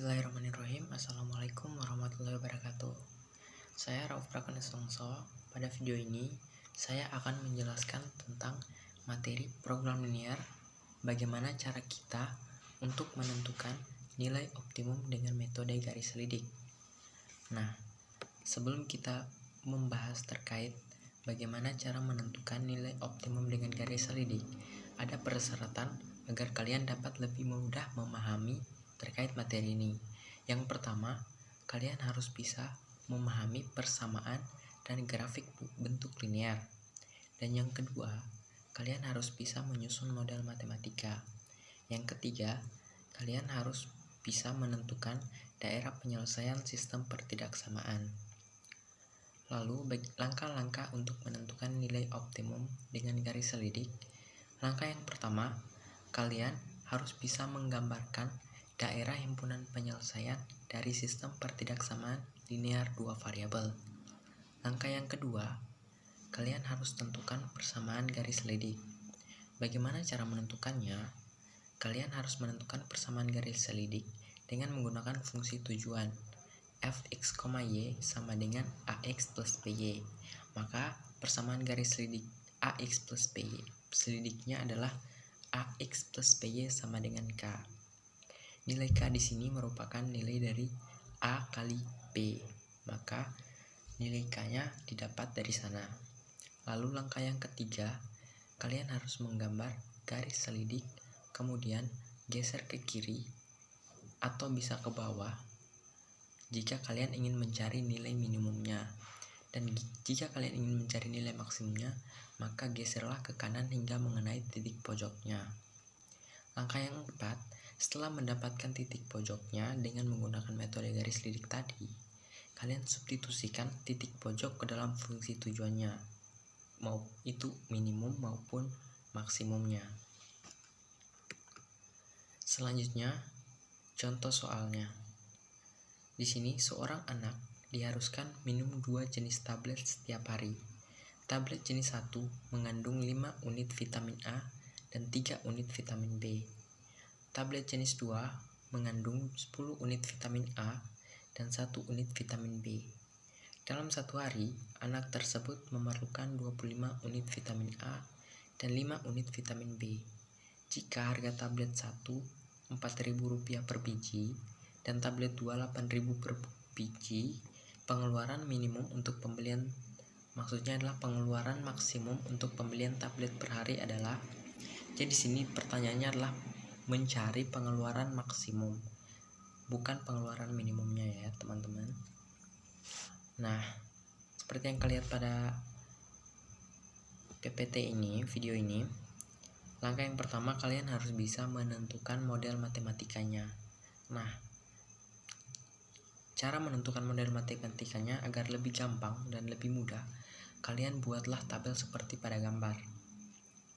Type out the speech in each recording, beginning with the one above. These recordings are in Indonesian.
Bismillahirrahmanirrahim. Assalamualaikum warahmatullahi wabarakatuh. Saya Rauf Prakonesongso. Pada video ini saya akan menjelaskan tentang materi program linear, bagaimana cara kita untuk menentukan nilai optimum dengan metode garis lidik. Nah, sebelum kita membahas terkait bagaimana cara menentukan nilai optimum dengan garis lidik, ada persyaratan agar kalian dapat lebih mudah memahami terkait materi ini. Yang pertama, kalian harus bisa memahami persamaan dan grafik bentuk linear. Dan yang kedua, kalian harus bisa menyusun model matematika. Yang ketiga, kalian harus bisa menentukan daerah penyelesaian sistem pertidaksamaan. Lalu, langkah-langkah untuk menentukan nilai optimum dengan garis lidik. Langkah yang pertama, kalian harus bisa menggambarkan daerah himpunan penyelesaian dari sistem pertidaksamaan linear dua variabel. Langkah yang kedua, kalian harus tentukan persamaan garis lidik. Bagaimana cara menentukannya? Kalian harus menentukan persamaan garis lidik dengan menggunakan fungsi tujuan fx, y sama dengan ax plus by. Maka persamaan garis lidik ax plus by selidiknya adalah ax plus by sama dengan k. Nilai K di sini merupakan nilai dari A kali B, maka nilai K-nya didapat dari sana. Lalu langkah yang ketiga, kalian harus menggambar garis selidik, kemudian geser ke kiri atau bisa ke bawah jika kalian ingin mencari nilai minimumnya. Dan jika kalian ingin mencari nilai maksimumnya, maka geserlah ke kanan hingga mengenai titik pojoknya. Langkah yang keempat, setelah mendapatkan titik pojoknya dengan menggunakan metode garis lidik tadi, kalian substitusikan titik pojok ke dalam fungsi tujuannya, mau itu minimum maupun maksimumnya. Selanjutnya, contoh soalnya. Di sini seorang anak diharuskan minum 2 jenis tablet setiap hari. Tablet jenis 1 mengandung 5 unit vitamin A dan 3 unit vitamin B. Tablet jenis 2 mengandung 10 unit vitamin A dan 1 unit vitamin B. Dalam satu hari, anak tersebut memerlukan 25 unit vitamin A dan 5 unit vitamin B. Jika harga tablet 1 Rp4.000 per biji dan tablet 2 Rp8.000 per biji, pengeluaran minimum untuk pembelian adalah pengeluaran maksimum untuk pembelian tablet per hari adalah. Jadi di sini pertanyaannya adalah mencari pengeluaran maksimum, bukan pengeluaran minimumnya ya teman-teman. Nah, seperti yang kalian lihat pada PPT ini, video ini, langkah yang pertama kalian harus bisa menentukan model matematikanya. Nah, cara menentukan model matematikanya agar lebih gampang dan lebih mudah, kalian buatlah tabel seperti pada gambar.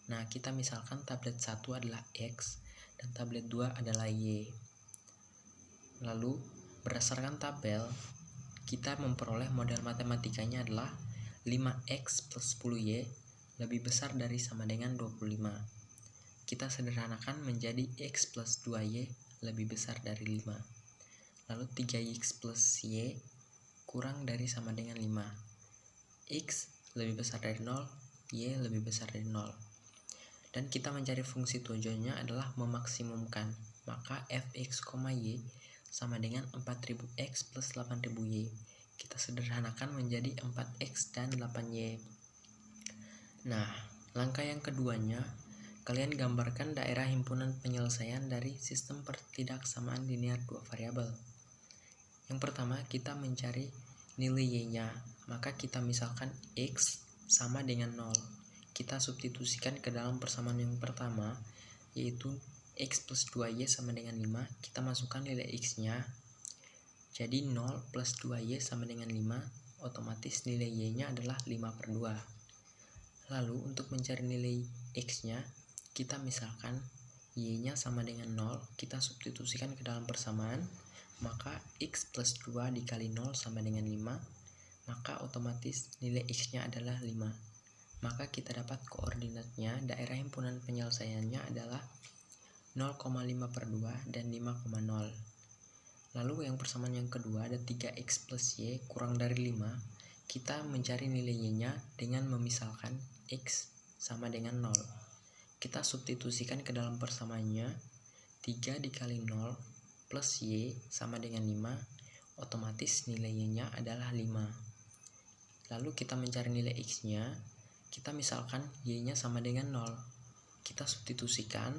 Nah, kita misalkan tablet 1 adalah X dan tablet 2 adalah Y. Lalu, berdasarkan tabel, kita memperoleh model matematikanya adalah 5X plus 10Y lebih besar dari sama dengan 25. Kita sederhanakan menjadi X plus 2Y lebih besar dari 5. Lalu 3X plus Y kurang dari sama dengan 5. X lebih besar dari 0, Y lebih besar dari 0. Dan kita mencari fungsi tujuannya adalah memaksimumkan. Maka fx, y sama dengan 4000x plus 8000y. Kita sederhanakan menjadi 4x dan 8y. Nah, langkah yang keduanya, kalian gambarkan daerah himpunan penyelesaian dari sistem pertidaksamaan linear dua variabel. Yang pertama, kita mencari nilai y-nya. Maka kita misalkan x sama dengan 0. Kita substitusikan ke dalam persamaan yang pertama, yaitu x plus 2y sama dengan 5. Kita masukkan nilai x-nya. Jadi 0 plus 2y sama dengan 5. Otomatis nilai y-nya adalah 5/2. Lalu untuk mencari nilai x-nya, kita misalkan y-nya sama dengan 0. Kita substitusikan ke dalam persamaan. Maka x plus 2 dikali 0 sama dengan 5. Maka otomatis nilai x-nya adalah 5. Maka kita dapat koordinatnya, daerah himpunan penyelesaiannya adalah 0,5/2 dan 5,0. Lalu yang persamaan yang kedua ada 3x plus y kurang dari 5. Kita mencari nilai y-nya dengan memisalkan x sama dengan 0. Kita substitusikan ke dalam persamaannya. 3 dikali 0 plus y sama dengan 5. Otomatis nilai y-nya adalah 5. Lalu kita mencari nilai x-nya. Kita misalkan y-nya sama dengan 0. Kita substitusikan,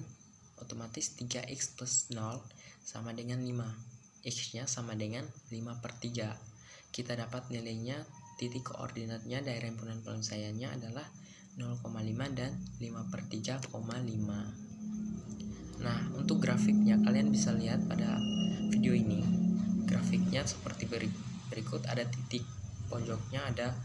otomatis 3x plus 0 sama dengan 5. X-nya sama dengan 5/3. Kita dapat nilainya, titik koordinatnya daerah himpunan penyelesaiannya adalah 0,5 dan 5/3,5. Nah, untuk grafiknya kalian bisa lihat pada video ini. Grafiknya seperti berikut, ada titik pojoknya ada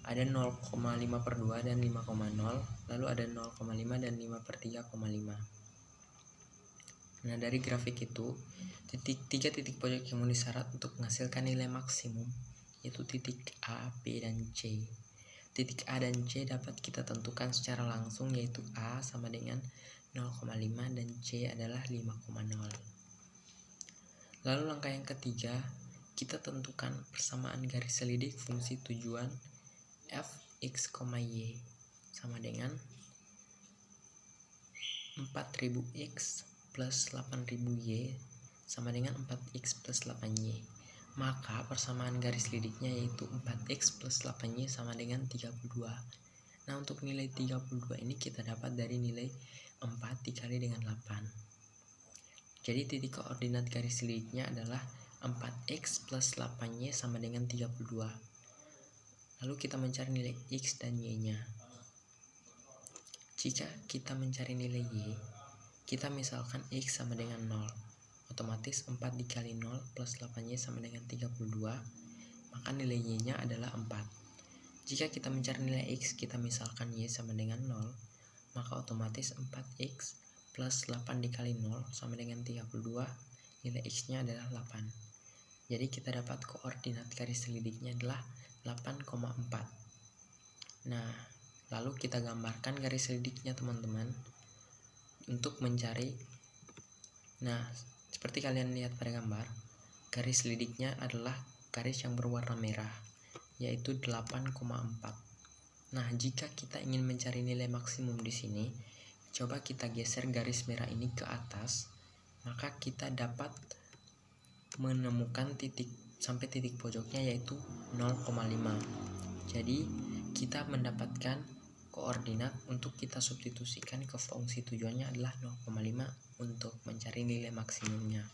0,5/2 dan 5,0, lalu ada 0,5 dan 5/3,5. Nah, dari grafik itu, tiga titik pojok yang memenuhi syarat untuk menghasilkan nilai maksimum, yaitu titik A, B, dan C. Titik A dan C dapat kita tentukan secara langsung, yaitu A sama dengan 0,5 dan C adalah 5,0. Lalu langkah yang ketiga, kita tentukan persamaan garis selidik fungsi tujuan f x, y sama dengan 4000x plus 8000y sama dengan 4x plus 8y. Maka persamaan garis lidiknya yaitu 4x plus 8y sama dengan 32. Nah, untuk nilai 32 ini kita dapat dari nilai 4 dikali dengan 8. Jadi titik koordinat garis lidiknya adalah 4x plus 8y sama dengan 32. Lalu kita mencari nilai x dan y-nya. Jika kita mencari nilai y, kita misalkan x sama dengan 0. Otomatis 4 dikali 0 plus 8y sama dengan 32. Maka nilai y-nya adalah 4. Jika kita mencari nilai x, kita misalkan y sama dengan 0. Maka otomatis 4x plus 8 dikali 0 sama dengan 32. Nilai x-nya adalah 8. Jadi kita dapat koordinat garis selidiknya adalah 8,4. Nah, lalu kita gambarkan garis selidiknya teman-teman untuk mencari. Nah, seperti kalian lihat pada gambar, garis selidiknya adalah garis yang berwarna merah, yaitu 8,4. Nah, jika kita ingin mencari nilai maksimum di sini, coba kita geser garis merah ini ke atas, maka kita dapat menemukan titik sampai titik pojoknya yaitu 0,5. Jadi, kita mendapatkan koordinat untuk kita substitusikan ke fungsi tujuannya adalah 0,5 untuk mencari nilai maksimumnya.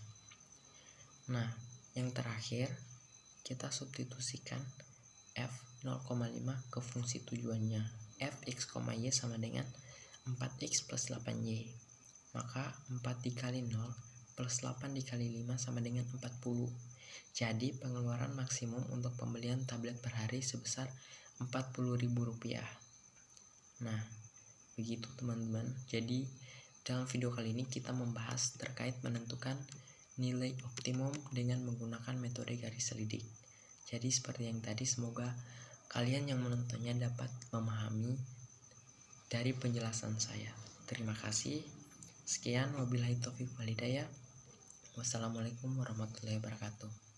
Nah, yang terakhir kita substitusikan f 0,5 ke fungsi tujuannya. Fx, y sama dengan 4x plus 8y. Maka 4 dikali 0 plus 8 dikali 5 sama dengan 40. Jadi pengeluaran maksimum untuk pembelian tablet per hari sebesar Rp40.000. Nah, begitu teman-teman. Jadi dalam video kali ini kita membahas terkait menentukan nilai optimum dengan menggunakan metode garis selidik. Jadi seperti yang tadi, semoga kalian yang menontonnya dapat memahami dari penjelasan saya. Terima kasih. Sekian, wabillahi taufiq wal hidayah. Wassalamualaikum warahmatullahi wabarakatuh.